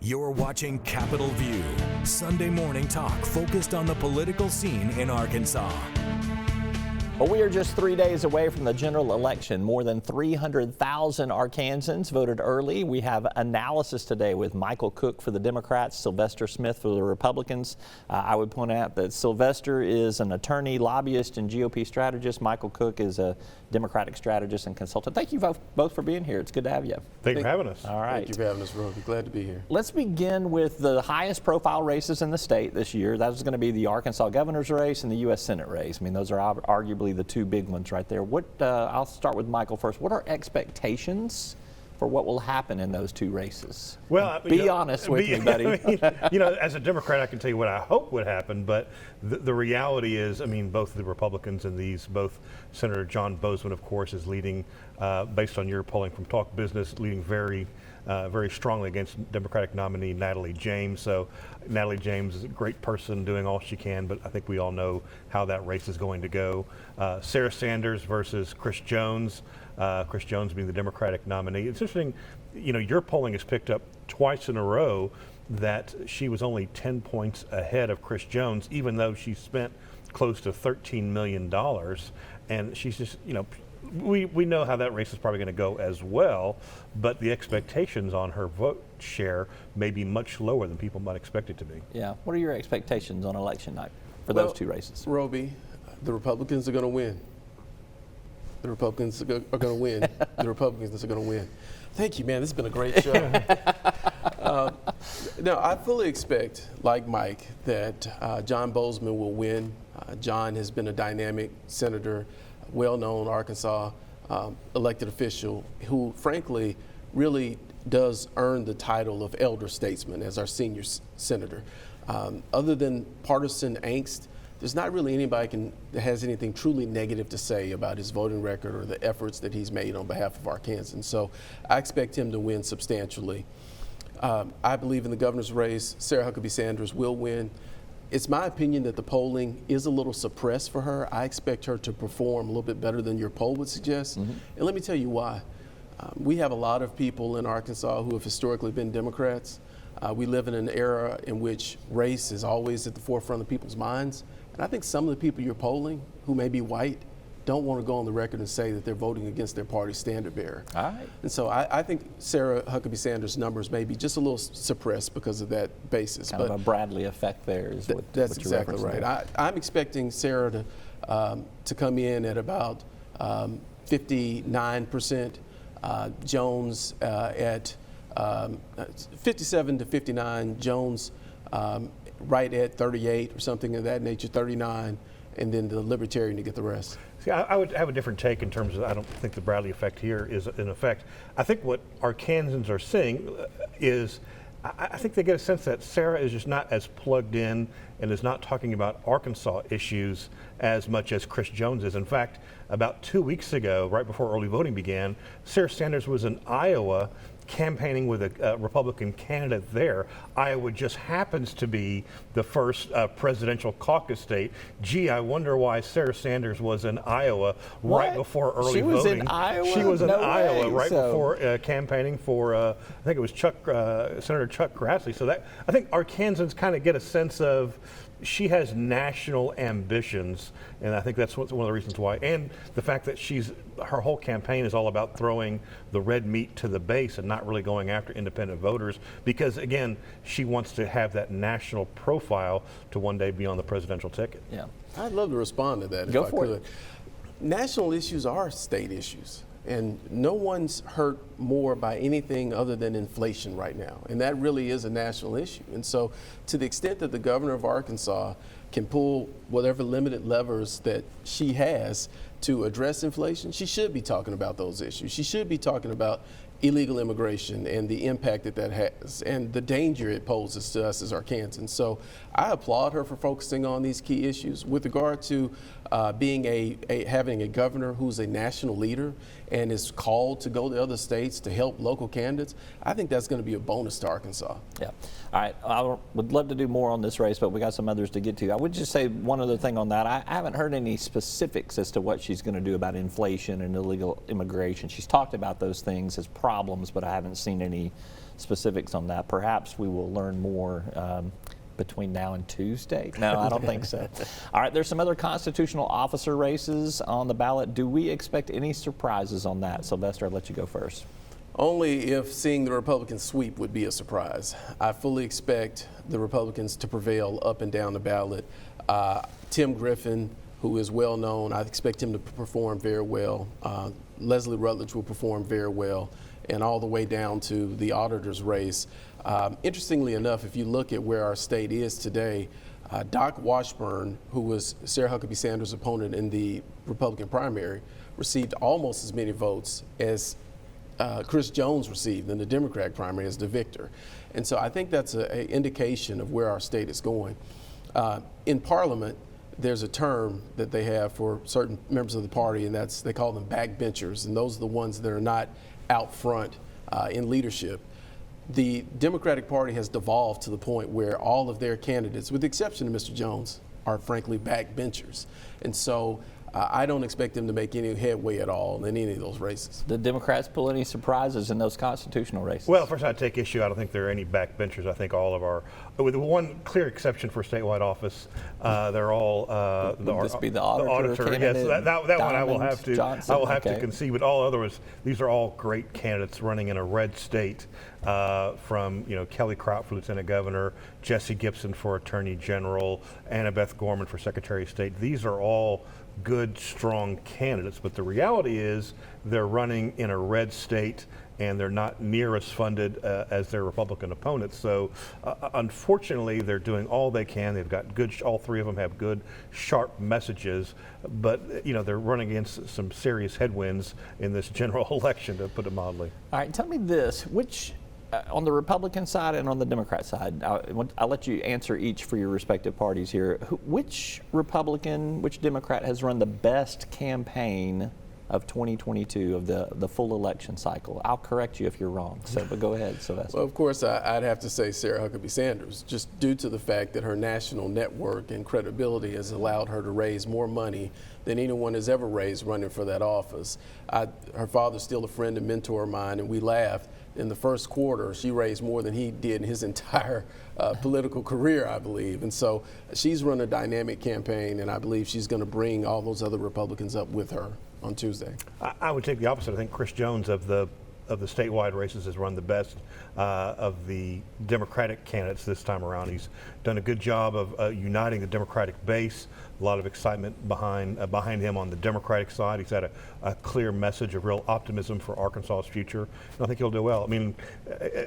You're watching Capitol View, Sunday morning talk focused on the political scene in Arkansas. Well, we are just 3 days away from the general election. More than 300,000 Arkansans voted early. We have analysis today with Michael Cook for the Democrats, Sylvester Smith for the Republicans. I would point out that Sylvester is an attorney, lobbyist, and GOP strategist. Michael Cook is a Democratic strategist and consultant. Thank you both for being here. It's good to have you. Thank you for having us. All right. Thank you for having us, Roby. Glad to be here. Let's begin with the highest profile races in the state this year. That is going to be the Arkansas governor's race and the U.S. Senate race. I mean, those are arguably the two big ones right there. I'll start with Michael first. What are expectations for what will happen in those two races? Well, be honest with me, buddy. As a Democrat, I can tell you what I hope would happen, but the reality is, both the Republicans and both Senator John Bozeman, of course, is leading, based on your polling from Talk Business, leading very strongly against Democratic nominee Natalie James. So Natalie James is a great person doing all she can, but I think we all know how that race is going to go. Sarah Sanders versus Chris Jones. Chris Jones being the Democratic nominee. It's interesting, your polling has picked up twice in a row that she was only 10 points ahead of Chris Jones, even though she spent close to $13 million. And she's just, we know how that race is probably going to go as well, but the expectations on her vote share may be much lower than people might expect it to be. Yeah. What are your expectations on election night for those two races? Roby, the Republicans are going to win. The Republicans are going to win. The Republicans are going to win. Thank you, man. This has been a great show. Now, I fully expect, like Mike, that John Bozeman will win. John has been a dynamic senator, well-known Arkansas elected official who, frankly, really does earn the title of elder statesman as our senior senator. Other than partisan angst, there's not really anybody that has anything truly negative to say about his voting record or the efforts that he's made on behalf of Arkansans. So I expect him to win substantially. I believe in the governor's race, Sarah Huckabee Sanders will win. It's my opinion that the polling is a little suppressed for her. I expect her to perform a little bit better than your poll would suggest. Mm-hmm. And let me tell you why. We have a lot of people in Arkansas who have historically been Democrats. We live in an era in which race is always at the forefront of people's minds. And I think some of the people you're polling who may be white don't want to go on the record and say that they're voting against their party's standard bearer. All right. And so I think Sarah Huckabee Sanders' numbers may be just a little suppressed because of that basis. Kind of a Bradley effect there is what that's what exactly right. I'm expecting Sarah to come in at about 59%, Jones at 57 to 59, Jones right at 38 or something of that nature, 39, and then the Libertarian to get the rest. See, I would have a different take in terms of, I don't think the Bradley effect here is in effect. I think what Arkansans are seeing is, I think they get a sense that Sarah is just not as plugged in and is not talking about Arkansas issues as much as Chris Jones is. In fact, about 2 weeks ago, right before early voting began, Sarah Sanders was in Iowa campaigning with a Republican candidate there. Iowa just happens to be the first presidential caucus state. Gee, I wonder why Sarah Sanders was in Iowa right before early voting. She was in Iowa? She was in Iowa way. Before campaigning for, I think it was Senator Chuck Grassley. So that, I think Arkansans kind of get a sense of she has national ambitions, and I think that's one of the reasons why. And the fact that her whole campaign is all about throwing the red meat to the base and not really going after independent voters, because again, she wants to have that national profile to one day be on the presidential ticket. Yeah, I'd love to respond to that Go if I for could. it. National issues are state issues. And no one's hurt more by anything other than inflation right now. And that really is a national issue. And so to the extent that the governor of Arkansas can pull whatever limited levers that she has to address inflation, she should be talking about those issues. She should be talking about illegal immigration and the impact that has and the danger it poses to us as Arkansans. So I applaud her for focusing on these key issues. With regard to being having a governor who's a national leader and is called to go to other states to help local candidates, I think that's going to be a bonus to Arkansas. Yeah. All right. I would love to do more on this race, but we got some others to get to. I would just say one other thing on that. I haven't heard any specifics as to what she's going to do about inflation and illegal immigration. She's talked about those things as problems, but I haven't seen any specifics on that. Perhaps we will learn more between now and Tuesday. No, I don't think so. All right, there's some other constitutional officer races on the ballot. Do we expect any surprises on that? Sylvester, I'll let you go first. Only if seeing the Republicans sweep would be a surprise. I fully expect the Republicans to prevail up and down the ballot. Tim Griffin, who is well known, I expect him to perform very well. Leslie Rutledge will perform very well, and all the way down to the auditor's race. Interestingly enough, if you look at where our state is today, Doc Washburn, who was Sarah Huckabee Sanders' opponent in the Republican primary, received almost as many votes as Chris Jones received in the Democratic primary as the victor. And so I think that's an indication of where our state is going. In Parliament, there's a term that they have for certain members of the party, and they call them backbenchers, and those are the ones that are not out front in leadership. The Democratic Party has devolved to the point where all of their candidates, with the exception of Mr. Jones, are frankly backbenchers. And so I don't expect them to make any headway at all in any of those races. Did Democrats pull any surprises in those constitutional races? Well, first I'd take issue. I don't think there are any backbenchers. I think all of our, with one clear exception for statewide office, they're all Would this be the auditor Yes, that one I will have to. Johnson? I will have Okay. to concede. But all others, these are all great candidates running in a red state. From Kelly Crop for Lieutenant Governor, Jesse Gibson for Attorney General, Annabeth Gorman for Secretary of State. These are all good, strong candidates, but the reality is they're running in a red state and they're not near as funded as their Republican opponents. So unfortunately, they're doing all they can. They've got good, all three of them have good, sharp messages, but they're running against some serious headwinds in this general election, to put it mildly. All right, tell me this, which on the Republican side and on the Democrat side, I'll let you answer each for your respective parties here. Which Republican, which Democrat has run the best campaign of 2022 of the full election cycle? I'll correct you if you're wrong. But go ahead, Sylvester. Well, of course, I'd have to say Sarah Huckabee Sanders, just due to the fact that her national network and credibility has allowed her to raise more money than anyone has ever raised running for that office. Her father's still a friend and mentor of mine, and we laughed. In the first quarter, she raised more than he did in his entire political career, I believe. And so she's run a dynamic campaign, and I believe she's going to bring all those other Republicans up with her on Tuesday. I would take the opposite. I think Chris Jones of the statewide races has run the best of the Democratic candidates this time around. He's done a good job of uniting the Democratic base. A lot of excitement behind him on the Democratic side. He's had a clear message of real optimism for Arkansas's future. And I think he'll do well. I mean,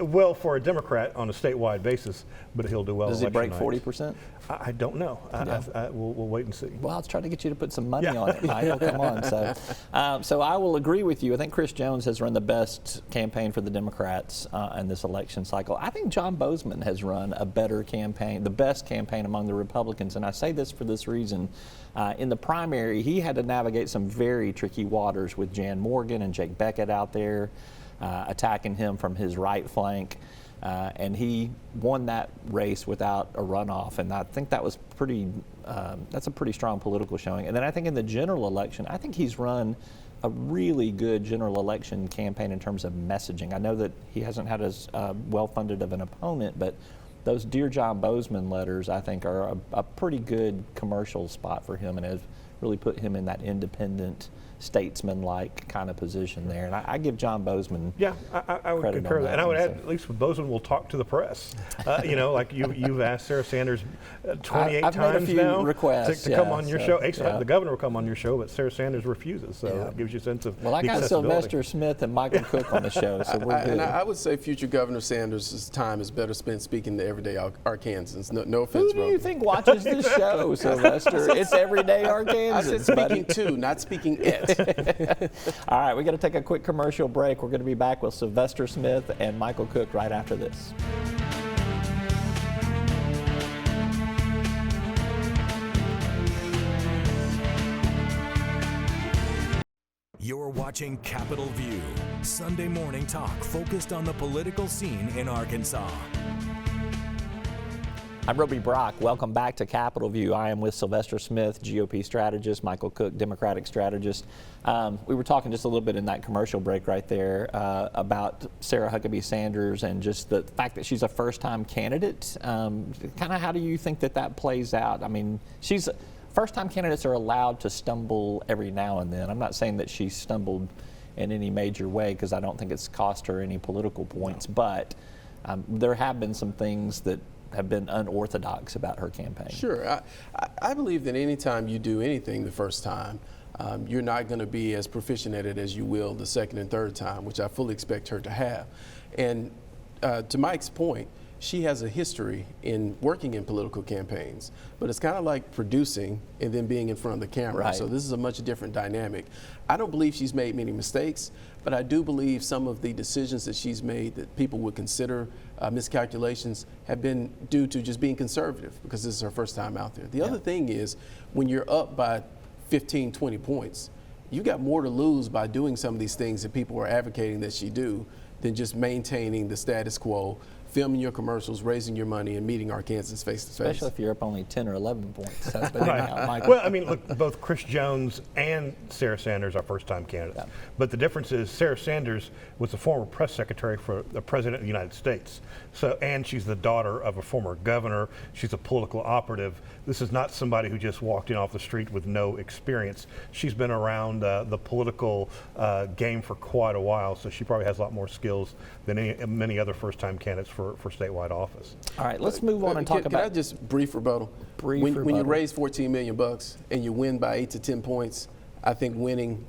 well for a Democrat on a statewide basis, but he'll do well. Does he break 40%? I don't know. We'll wait and see. Well, I was trying to get you to put some money on it, Michael. Come on. So I will agree with you. I think Chris Jones has run the best campaign for the Democrats in this election cycle. I think John Bozeman has run a better campaign, the best campaign among the Republicans. And I say this for this reason. In the primary, he had to navigate some very tricky waters with Jan Morgan and Jake Beckett out there attacking him from his right flank. And he won that race without a runoff, and I think that was that's a pretty strong political showing. And then I think in the general election, I think he's run a really good general election campaign in terms of messaging. I know that he hasn't had as well-funded of an opponent, but those Dear John Bozeman letters, I think, are a pretty good commercial spot for him and has really put him in that independent, statesman-like kind of position there. And I give John Bozeman I would concur that. And I would add, at least with Bozeman, we'll talk to the press. Like you've asked Sarah Sanders 28 I've times made a few now requests, to come on your show. The governor will come on your show, but Sarah Sanders refuses. So it gives you a sense of I got Sylvester Smith and Michael Cook on the show, so we're good. And I would say future Governor Sanders' time is better spent speaking to everyday Arkansans. No offense, Who do you think watches this show, Sylvester? It's everyday Arkansans. I said speaking to, not speaking at. All right, we got to take a quick commercial break. We're going to be back with Sylvester Smith and Michael Cook right after this. You're watching Capitol View, Sunday morning talk focused on the political scene in Arkansas. I'm Roby Brock. Welcome back to Capitol View. I am with Sylvester Smith, GOP strategist, Michael Cook, Democratic strategist. We were talking just a little bit in that commercial break right there about Sarah Huckabee Sanders and just the fact that she's a first-time candidate. Kind of how do you think that plays out? I mean, first-time candidates are allowed to stumble every now and then. I'm not saying that she stumbled in any major way because I don't think it's cost her any political points, but there have been some things that have been unorthodox about her campaign. Sure. I believe that anytime you do anything the first time, you're not going to be as proficient at it as you will the second and third time, which I fully expect her to have. And to Mike's point, she has a history in working in political campaigns, but it's kind of like producing and then being in front of the camera. Right. So this is a much different dynamic. I don't believe she's made many mistakes, but I do believe some of the decisions that she's made that people would consider miscalculations have been due to just being conservative because this is her first time out there. The other thing is when you're up by 15, 20 points, you got more to lose by doing some of these things that people are advocating that she do than just maintaining the status quo, filming your commercials, raising your money, and meeting Arkansans face to face. Especially if you're up only 10 or 11 points. That's been Michael. Well, I mean, look, both Chris Jones and Sarah Sanders are first-time candidates. Yeah. But the difference is Sarah Sanders was the former press secretary for the President of the United States. And she's the daughter of a former governor. She's a political operative. This is not somebody who just walked in off the street with no experience. She's been around the political game for quite a while, so she probably has a lot more skills than many other first-time candidates for statewide office. All right, let's move on and talk about. Can I just brief rebuttal? When you raise $14 million and you win by 8 to 10 points, I think winning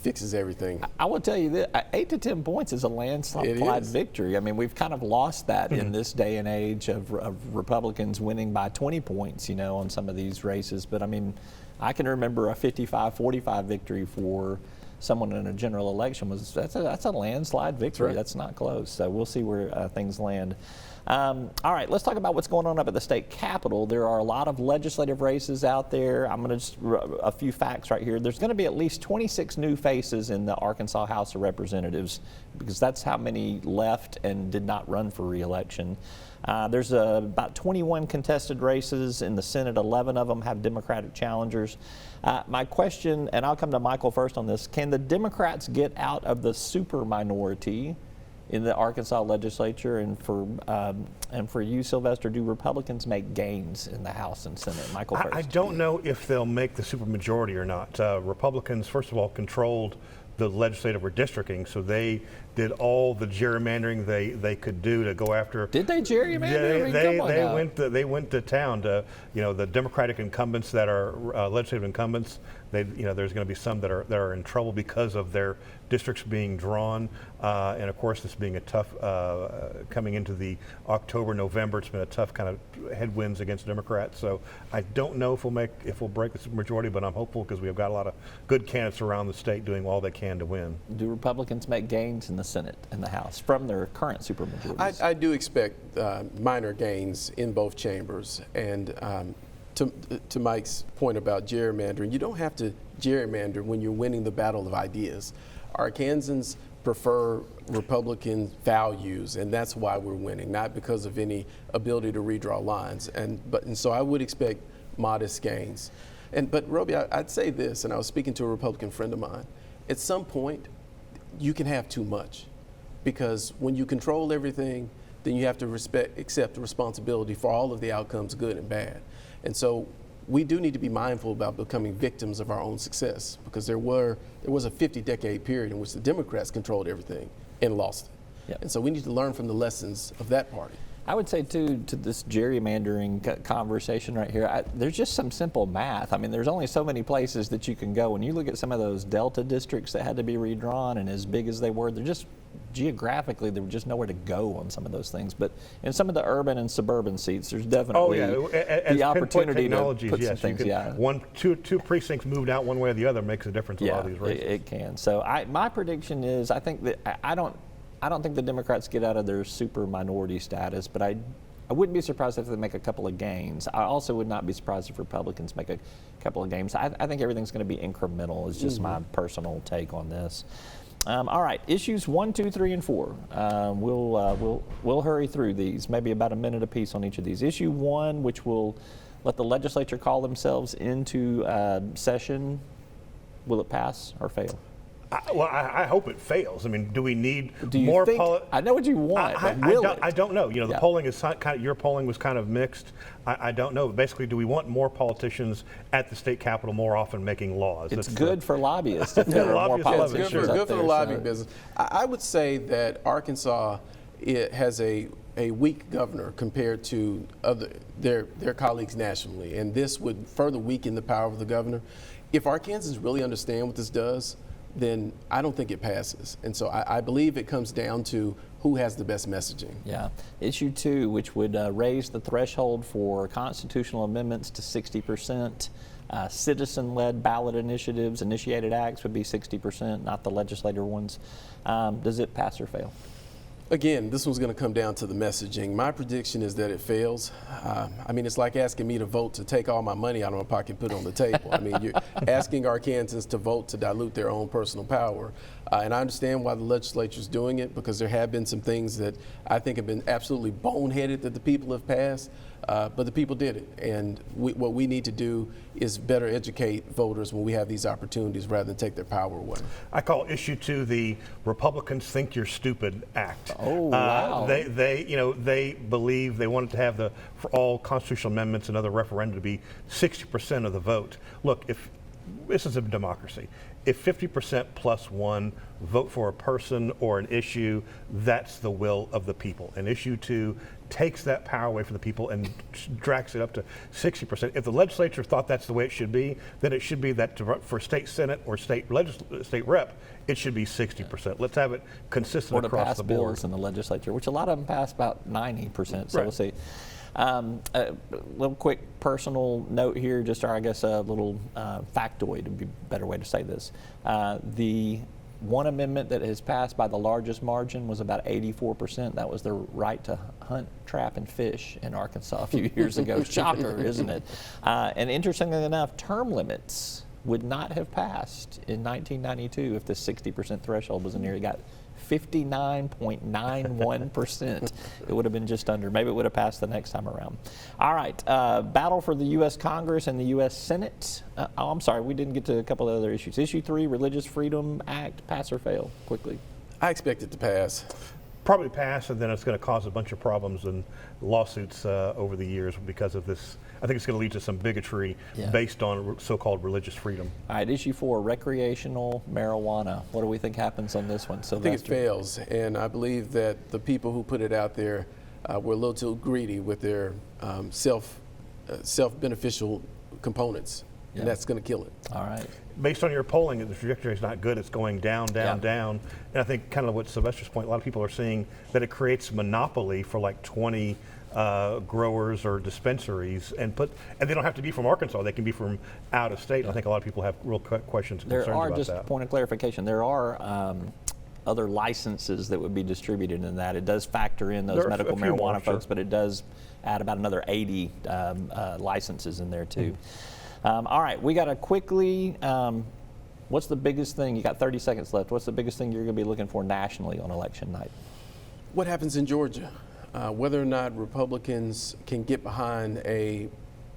fixes everything. I will tell you that 8 to 10 points is a landslide victory. I mean, we've kind of lost that in this day and age of Republicans winning by 20 points, on some of these races. But I mean, I can remember a 55-45 victory for someone in a general election. That's a landslide victory. Right. That's not close. So we'll see where things land. All right, let's talk about what's going on up at the state capitol. There are a lot of legislative races out there. I'm going to just a few facts right here. There's going to be at least 26 new faces in the Arkansas House of Representatives because that's how many left and did not run for re-election. There's about 21 contested races in the Senate. 11 of them have Democratic challengers. My question, and I'll come to Michael first on this, can the Democrats get out of the super minority in the Arkansas legislature? And for you, Sylvester, do Republicans make gains in the House and Senate? Michael first. I don't know if they'll make the supermajority or not. Republicans, first of all, controlled the legislative redistricting, so they did all the gerrymandering they could do to go after. Did they gerrymander? They went to town to the Democratic incumbents that are legislative incumbents. There's going to be some that are in trouble because of their districts being drawn, and of course this being a tough coming into the October-November. It's been a tough kind of headwinds against Democrats. So I don't know if we'll break the supermajority, but I'm hopeful because we have got a lot of good candidates around the state doing all they can to win. Do Republicans make gains in the Senate and the House from their current supermajorities? I do expect minor gains in both chambers, and to Mike's point about gerrymandering, you don't have to gerrymander when you're winning the battle of ideas. Arkansans prefer Republican values, and that's why we're winning, not because of any ability to redraw lines. And so I would expect modest gains. But Roby, I'd say this, and I was speaking to a Republican friend of mine. At some point, you can have too much, because when you control everything, then you have to accept responsibility for all of the outcomes, good and bad. And so we do need to be mindful about becoming victims of our own success, because there was a 50-decade period in which the Democrats controlled everything and lost it. Yep. And so we need to learn from the lessons of that party. I would say, too, to this gerrymandering conversation right here, there's just some simple math. I mean, there's only so many places that you can go. When you look at some of those Delta districts that had to be redrawn, and as big as they were, they're just geographically, there was just nowhere to go on some of those things. But in some of the urban and suburban seats, there's definitely the opportunity to put some things. Two precincts moved out one way or the other makes a difference in a lot of these races. It can. So my prediction is, I think that I don't think the Democrats get out of their super minority status, but I wouldn't be surprised if they make a couple of gains. I also would not be surprised if Republicans make a couple of gains. I think everything's going to be incremental. It's just my personal take on this. All right, issues 1, 2, 3, and 4. We'll hurry through these, maybe about a minute apiece on each of these. Issue 1, which will let the legislature call themselves into session. Will it pass or fail? I hope it fails. I mean, do we need Do you more? think, I know what you want, but will it? I don't know. You know, the Yeah. polling is kind of, your polling was kind of mixed. I don't know. Basically, do we want more politicians at the state capitol more often making laws? It's That's good for lobbyists if there are more Lobbyists love it, politicians sure. up Good for the there, lobbying so- business. I would say that Arkansas has a weak governor compared to their colleagues nationally, and this would further weaken the power of the governor. If Arkansans really understand what this does, then I don't think it passes. And so I believe it comes down to who has the best messaging. Yeah. Issue 2, which would raise the threshold for constitutional amendments to 60%. Citizen-led ballot initiatives, initiated acts would be 60%, not the legislator ones. Does it pass or fail? Again, this one's going to come down to the messaging. My prediction is that it fails. I mean, it's like asking me to vote to take all my money out of my pocket and put it on the table. I mean, you're asking Arkansans to vote to dilute their own personal power. And I understand why the legislature's doing it, because there have been some things that I think have been absolutely boneheaded that the people have passed, but the people did it. And what we need to do is better educate voters when we have these opportunities rather than take their power away. I call issue 2 the Republicans Think You're Stupid Act. Oh, wow. They believe they wanted to have for all constitutional amendments and other referenda to be 60% of the vote. Look, if this is a democracy, if 50% plus one vote for a person or an issue, that's the will of the people. And issue 2 takes that power away from the people and drags it up to 60%. If the legislature thought that's the way it should be, then it should be that for state senate or state rep, it should be 60%. Let's have it consistent across the board. Or to pass bills in the legislature, which a lot of them pass about 90%. So Right. we'll see. A little quick personal note here, just I guess a little factoid would be a better way to say this. The one amendment that has passed by the largest margin was about 84%. That was the right to hunt, trap, and fish in Arkansas a few years ago. Shocker, isn't it? And interestingly enough, term limits would not have passed in 1992 if the 60% threshold was in there. It got 59.91%. It would have been just under. Maybe it would have passed the next time around. All right, battle for the U.S. Congress and the U.S. Senate. I'm sorry, we didn't get to a couple of other issues. Issue 3, Religious Freedom Act, pass or fail, quickly. I expect it to pass. Probably pass, and then it's going to cause a bunch of problems and lawsuits over the years because of this. I think it's going to lead to some bigotry based on so-called religious freedom. All right, issue 4, recreational marijuana. What do we think happens on this one? I think it fails, and I believe that the people who put it out there were a little too greedy with their self-beneficial components, and that's going to kill it. All right. Based on your polling, the trajectory is not good. It's going down, down, down. And I think kind of what Sylvester's point, a lot of people are seeing that it creates monopoly for like 20 growers or dispensaries, and they don't have to be from Arkansas. They can be from out of state. I think a lot of people have real questions and concerns about that. Just a point of clarification, there are other licenses that would be distributed in that. It does factor in those medical marijuana folks, but it does add about another 80 licenses in there too. All right, we got to quickly, what's the biggest thing, you got 30 seconds left, what's the biggest thing you're going to be looking for nationally on election night? What happens in Georgia? Whether or not Republicans can get behind a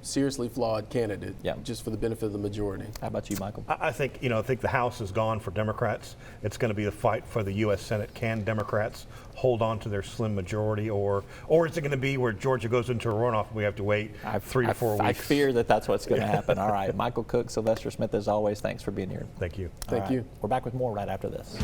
seriously flawed candidate just for the benefit of the majority. How about you, Michael? I think the House is gone for Democrats. It's going to be a fight for the U.S. Senate. Can Democrats hold on to their slim majority, or is it going to be where Georgia goes into a runoff and we have to wait 3 to 4 weeks? I fear that that's what's going to happen. All right, Michael Cook, Sylvester Smith, as always, thanks for being here. Thank you. Thank you. We're back with more right after this.